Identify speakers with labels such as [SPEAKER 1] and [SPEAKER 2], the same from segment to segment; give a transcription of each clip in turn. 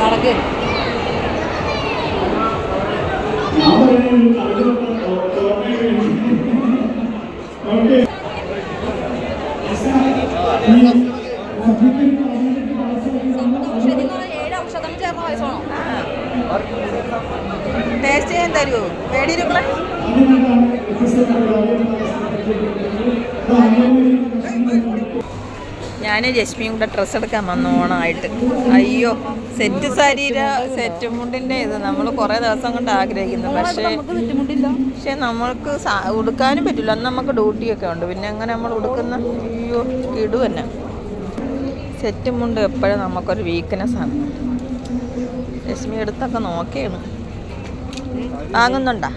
[SPEAKER 1] നടക്ക്.
[SPEAKER 2] ടേസ്റ്റ് ചെയ്യാൻ തരുമോ? വേടിയിരുക്കളെ ഞാൻ രശ്മിയും കൂടെ ഡ്രസ്സ് എടുക്കാൻ വന്നു ഓണമായിട്ട്. അയ്യോ, സെറ്റ് സാരിയുടെ സെറ്റ് മുണ്ടിൻ്റെ ഇത് നമ്മൾ കുറേ ദിവസം കൊണ്ട് ആഗ്രഹിക്കുന്നു. പക്ഷേ നമ്മൾക്ക് ഉടുക്കാനും പറ്റില്ല. അന്ന് നമുക്ക് ഡ്യൂട്ടിയൊക്കെ ഉണ്ട്. പിന്നെ അങ്ങനെ നമ്മൾ ഉടുക്കുന്ന അയ്യോ കിടു തന്നെ. സെറ്റ് മുണ്ട് എപ്പോഴും നമുക്കൊരു വീക്ക്നെസ്സാണ്. രശ്മി എടുത്തൊക്കെ നോക്കിയാണ്. വാങ്ങുന്നുണ്ടാ?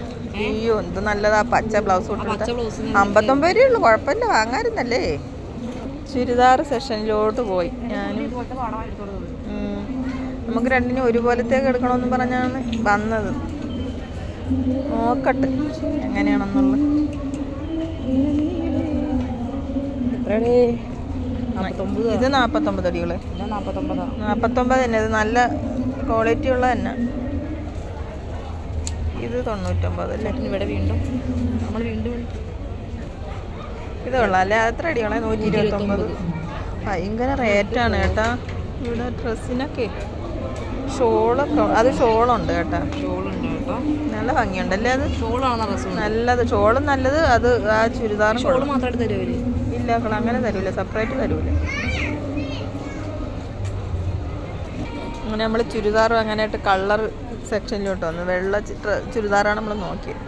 [SPEAKER 2] അയ്യോ എന്ത് നല്ലതാ പച്ച ബ്ലൗസ് കൊടുത്തിട്ട്. 59 രൂപയുള്ളൂ, കുഴപ്പമില്ല, വാങ്ങാറുന്നല്ലേ. ചുരിദാർ സെഷനിലോട്ട് പോയി ഞാനും. നമുക്ക് രണ്ടിനും ഒരുപോലത്തേക്ക് എടുക്കണമെന്ന് പറഞ്ഞാണ് വന്നത്. നോക്കട്ടെ എങ്ങനെയാണെന്നുള്ളത്. ഇത് 49 അടികളെ. 49 തന്നെ. ഇത് നല്ല ക്വാളിറ്റി ഉള്ള തന്നെ. ഇത് 99 അല്ലേ.
[SPEAKER 1] ഇവിടെ വീണ്ടും നമ്മൾ വീണ്ടും
[SPEAKER 2] ഇത് കൊള്ളാം അല്ലേ. എത്ര അടികളെ? 129. ഭയങ്കര റേറ്റാണ് കേട്ടാ ഇവിടെ ഡ്രസ്സിനൊക്കെ. ഷോളൊക്കെ, അത് ഷോളുണ്ട് കേട്ടാ.
[SPEAKER 1] ഷോളുണ്ട് കേട്ടോ,
[SPEAKER 2] നല്ല ഭംഗിയുണ്ടല്ലേ അത്.
[SPEAKER 1] ഷോളാണ് രസം
[SPEAKER 2] നല്ലത്. ഷോളും നല്ലത്. അത് ആ ചുരിദാറും
[SPEAKER 1] ഷോള് മാത്രമായിട്ട് തരുമോ?
[SPEAKER 2] ഇല്ല, അങ്ങനെ തരൂല, സെപ്പറേറ്റ് തരൂല. അങ്ങനെ നമ്മൾ ചുരിദാറും അങ്ങനെയായിട്ട് കളർ സെക്ഷനിലോട്ട് വന്നു. വെള്ള ചുരിദാറാണ് നമ്മൾ നോക്കിയത്.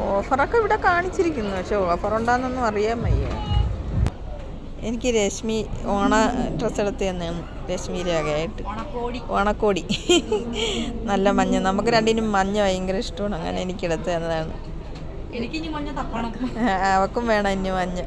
[SPEAKER 2] ഓഫറൊക്കെ ഇവിടെ കാണിച്ചിരിക്കുന്നു, പക്ഷെ ഓഫർ ഉണ്ടാകുന്നൊന്നും അറിയാൻ വയ്യ. എനിക്ക് രശ്മി ഓണ ഡ്രസ്സ് എടുത്ത് തന്നെയാണ്. രശ്മി രേഖയായിട്ട് ഓണക്കോടി നല്ല മഞ്ഞ. നമുക്ക് രണ്ടിനും മഞ്ഞ ഭയങ്കര ഇഷ്ടമാണ്. അങ്ങനെ എനിക്ക് എടുത്ത് തന്നതാണ്.
[SPEAKER 1] എനിക്ക് മഞ്ഞ തപ്പണം.
[SPEAKER 2] അവക്കും വേണം ഇനി മഞ്ഞ.